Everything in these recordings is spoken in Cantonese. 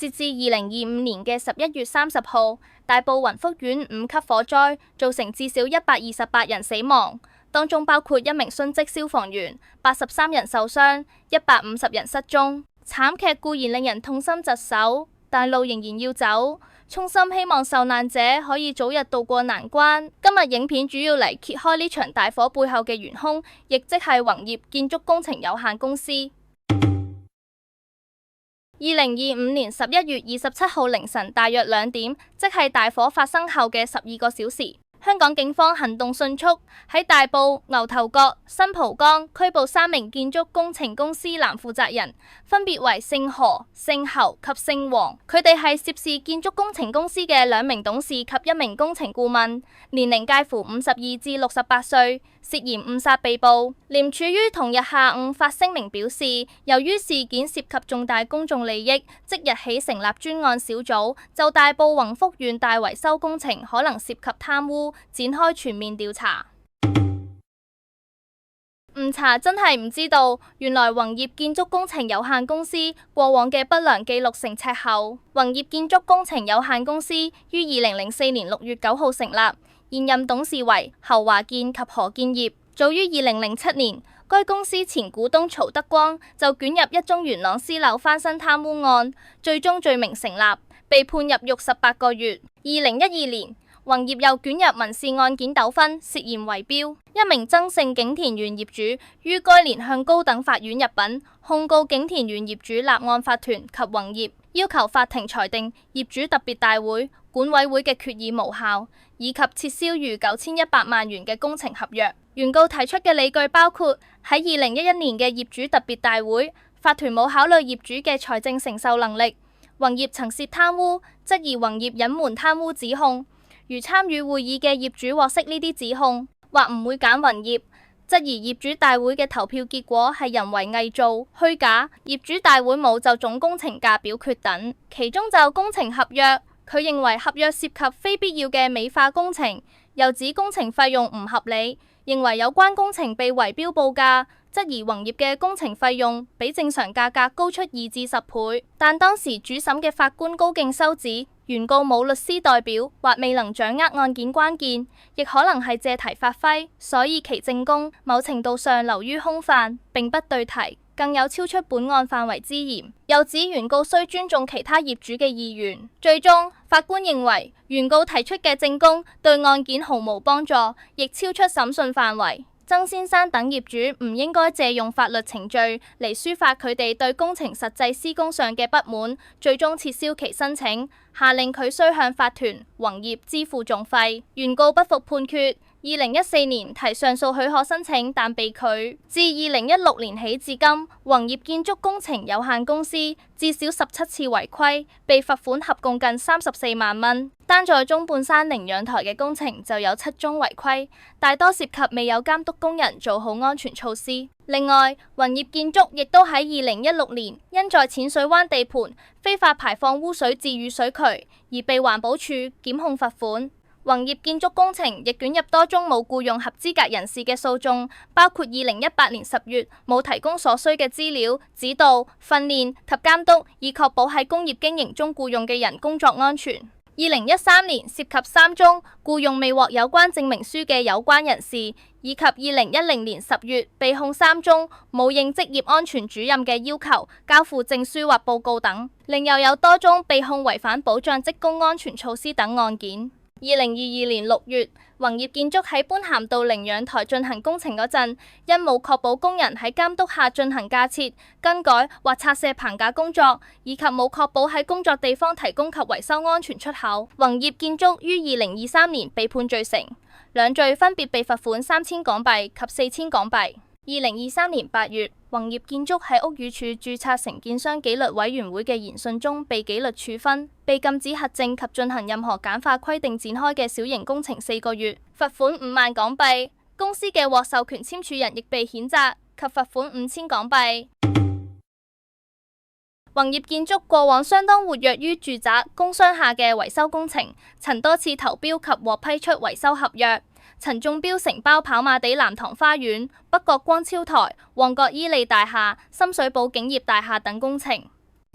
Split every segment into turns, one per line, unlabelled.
截至2025年嘅11月30號，大埔雲福苑5級火災造成至少128人死亡，當中包括1名殉職消防員，83人受傷，150人失蹤。慘劇固然令人痛心疾首，但路仍然要走，衷心希望受難者可以早日渡過難關。今日影片主要嚟揭開呢場大火背後嘅元兇，亦即係宏業建築工程有限公司。2025年11月27號凌晨大約2點，即係大火發生後嘅12個小時，香港警方行動迅速，喺大埔、牛頭角、新蒲崗拘捕3名建築工程公司男負責人，分別為姓何、姓侯及姓黃。佢哋係涉事建築工程公司嘅2名董事及1名工程顧問，年齡介乎52至68歲，涉嫌誤殺被捕。廉署於同日下午發聲明表示，由於事件涉及重大公眾利益，即日起成立專案小組，就大埔宏福苑大維修工程可能涉及貪污，展開全面調查。唔查真係唔知道，原來宏業建築工程有限公司過往嘅不良記錄成赤後。宏業建築工程有限公司於2004年6月9號成立，現任董事為侯華健及何建業。早於2007年，該公司前股東曹德光就捲入一宗元朗私樓翻新貪污案，最終罪名成立，被判入獄18個月。2012年，宏業又捲入民事案件糾紛，涉嫌圍標。一名曾姓景田縣業主於該年向高等法院入稟，控告景田縣業主立案法團及宏業，要求法庭裁定業主特別大會、管委會嘅決議無效，以及撤銷逾9100萬元嘅工程合約。原告提出嘅理據包括喺2011年嘅業主特別大會，法團冇考慮業主嘅財政承受能力，宏業曾涉貪污，質疑宏業隱瞞貪污指控。如參與會議嘅業主獲悉呢啲指控，或唔會揀宏業，質疑業主大會嘅投票結果係人為偽造、虛假，業主大會冇就總工程價表決等。其中就工程合約，佢認為合約涉及非必要嘅美化工程，又指工程費用唔合理，認為有關工程被圍標報價，質疑宏業嘅工程費用比正常價格高出2至10倍。但當時主審嘅法官高敬修指，原告冇律師代表或未能掌握案件關鍵，亦可能係借題發揮，所以其證供某程度上流於空泛，並不對題，更有超出本案範圍之嫌。又指原告需尊重其他業主嘅意願。最終法官認為原告提出嘅證供對案件毫無幫助，亦超出審訊範圍。曾先生等業主唔應該借用法律程序嚟抒發佢哋對工程實際施工上嘅不滿，最終撤銷其申請，下令佢須向法團宏業支付訟費。原告不服判決，2014年提上訴許可申請，但被拒。自2016年起至今，宏業建築工程有限公司至少17次違規，被罰款合共近34萬蚊。單在中半山寧陽台嘅工程就有7宗違規，大多涉及未有監督工人做好安全措施。另外，宏業建築亦都喺2016年因在淺水灣地盤非法排放污水至雨水渠而被環保署檢控罰款。宏業建築工程亦捲入多宗冇僱用合資格人士嘅訴訟，包括2018年10月冇提供所需嘅資料、指導、訓練及監督，以確保喺工業經營中僱用嘅人工作安全。2013年涉及3宗僱用未獲有關證明書嘅有關人士，以及2010年10月被控3宗冇應職業安全主任嘅要求交付證書或報告等，另又有多宗被控違反保障職工安全措施等案件。2022年6月，宏業建築喺般咸道寧陽台進行工程嗰陣，因冇確保工人喺監督下進行架設、更改或拆卸棚架工作，以及冇確保喺工作地方提供及維修安全出口，宏業建築於2023年被判罪成，兩罪分別被罰款3000港幣及4000港幣。2023年8月，宏業建築喺屋宇署註冊承建商紀律委員會嘅研訊中被紀律處分，被禁止核證及進行任何簡化規定展開嘅小型工程4個月，罰款5萬港幣。公司嘅獲授權簽署人亦被譴責及罰款5000港幣。宏業建築過往相當活躍於住宅、工商廈嘅維修工程，曾多次投標及獲批出維修合約。曾中標承包跑馬地南塘花園、北角光超台、旺角伊利大廈、深水埗景業大廈等工程。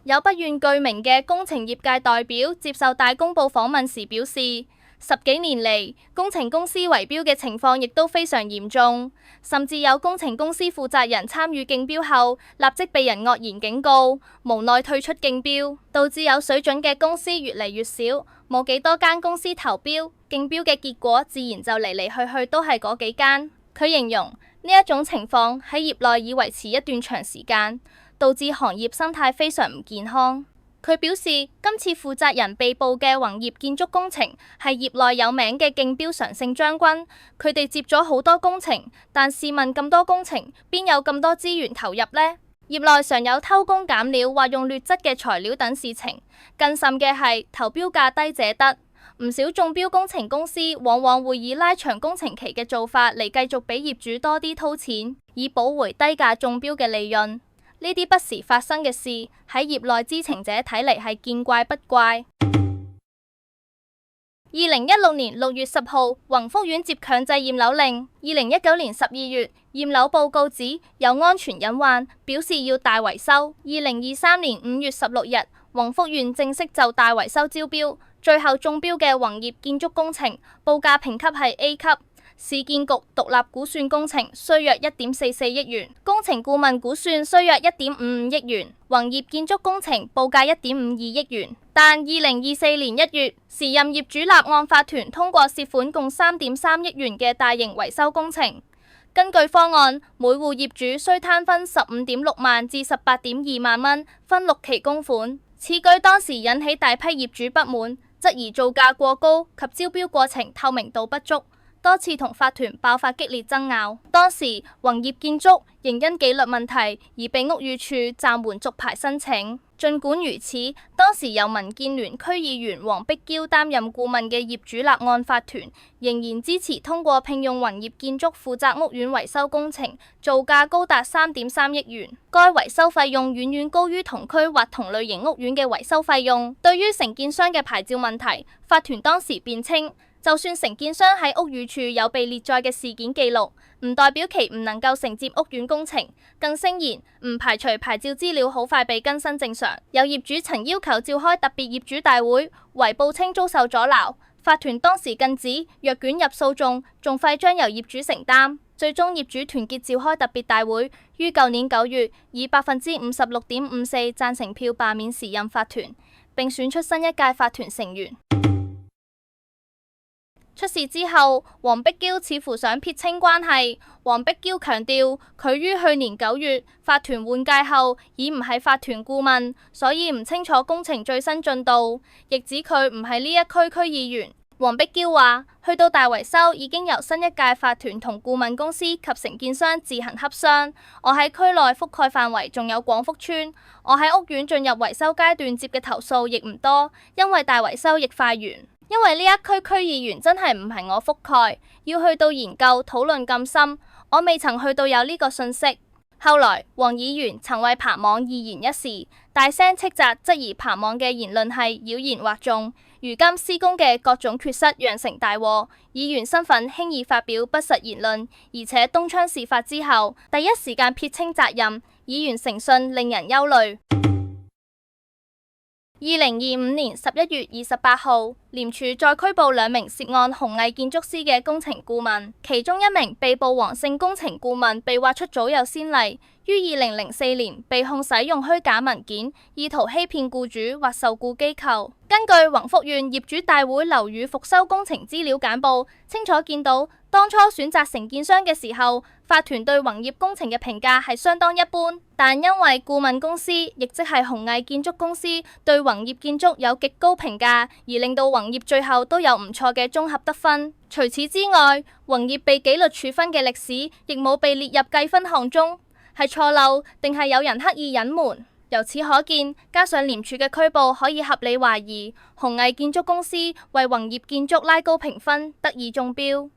有不願具名嘅工程業界代表接受大公報訪問時表示，10幾年嚟，工程公司圍標嘅情況亦都非常嚴重，甚至有工程公司負責人參與競標後，立即被人惡言警告，無奈退出競標，導致有水準嘅公司越嚟越少，冇幾多間公司投標，競標嘅結果自然就嚟嚟去去都係嗰幾間。佢形容呢一種情況喺業內已維持一段長時間，導致行業生態非常唔健康。佢表示，今次負責人被捕嘅宏業建築工程係業內有名嘅競標常勝將軍，佢哋接咗好多工程，但試問咁多工程，邊有咁多資源投入呢？業內常有偷工減料或用劣質嘅材料等事情，更甚嘅係投標價低者得，唔少中標工程公司往往會以拉長工程期嘅做法嚟繼續俾業主多啲掏錢，以補回低價中標嘅利潤。呢啲不時發生嘅事，喺業內知情者睇嚟係見怪不怪。2016年6月10號，宏福苑接強制驗樓令。2019年12月，驗樓報告指有安全隱患，表示要大維修。2023年5月16日，宏福苑正式就大維修招標，最後中標嘅宏業建築工程，報價評級係 A 級。市建局獨立估算工程需約1.44億元，工程顧問估算需約1.55億元，宏業建築工程報價1.52億元。但2024年1月，時任業主立案法團通過涉款共3.3億元嘅大型維修工程。根據方案，每戶業主需攤分15.6萬至18.2萬蚊，分6期供款。此舉當時引起大批業主不滿，質疑造價過高及招標過程透明度不足，多次同法團爆發激烈爭拗。當時宏業建築仍因紀律問題而被屋宇署暫緩續牌申請。儘管如此，當時由民建聯區議員黃碧嬌擔任顧問嘅業主立案法團仍然支持通過聘用宏業建築負責屋苑維修工程，造價高達3.3億元。該維修費用遠遠高於同區或同類型屋苑嘅維修費用。對於承建商嘅牌照問題，法團當時辯稱，就算承建商喺屋宇署有被列載嘅事件記錄，唔代表其唔能夠承接屋苑工程。更聲言唔排除牌照資料好快被更新正常。有業主曾要求召開特別業主大會，圍報稱遭受阻撓。法團當時更指若捲入訴訟，訟費將由業主承擔。最終業主團結召開特別大會，於舊年9月以56.54%贊成票罷免時任法團，並選出新一屆法團成員。出事之後，黃碧嬌似乎想撇清關係。黃碧嬌強調，佢於去年9月法團換屆後已唔係法團顧問，所以唔清楚工程最新進度，亦指佢唔係呢一區區議員。黃碧嬌話，去到大維修已經由新一屆法團同顧問公司及承建商自行洽商。我喺區內覆蓋範圍仲有廣福村，我喺屋苑進入維修階段接嘅投訴亦唔多，因為大維修亦快完。因為呢一區區議員真係唔係我覆蓋，要去到研究討論咁深，我未曾去到有呢個信息。後來黃議員曾為彭網義言一事，大聲斥責，質疑彭網嘅言論係妖言惑眾。如今施工嘅各種缺失釀成大禍，議員身份輕易發表不實言論，而且東窗事發之後第一時間撇清責任，議員誠信令人憂慮。2025年11月28號，廉署再拘捕2名涉案鴻毅建築師嘅工程顧問，其中一名被捕黃姓工程顧問被挖出早有先例，於2004年被控使用虛假文件，意圖欺騙僱主或受僱機構。根據宏福苑業主大會樓宇復修工程資料簡報，清楚見到當初選擇承建商嘅時候，法團對宏業工程嘅評價係相當一般，但因為顧問公司，亦即係鴻毅建築公司對宏業建築有極高評價，而令到宏業最後都有唔錯嘅綜合得分。除此之外，宏業被紀律處分嘅歷史亦冇被列入計分項中，係錯漏定係有人刻意隱瞞？由此可見，加上廉署嘅拘捕，可以合理懷疑鴻毅建築公司為宏業建築拉高評分，得以中標。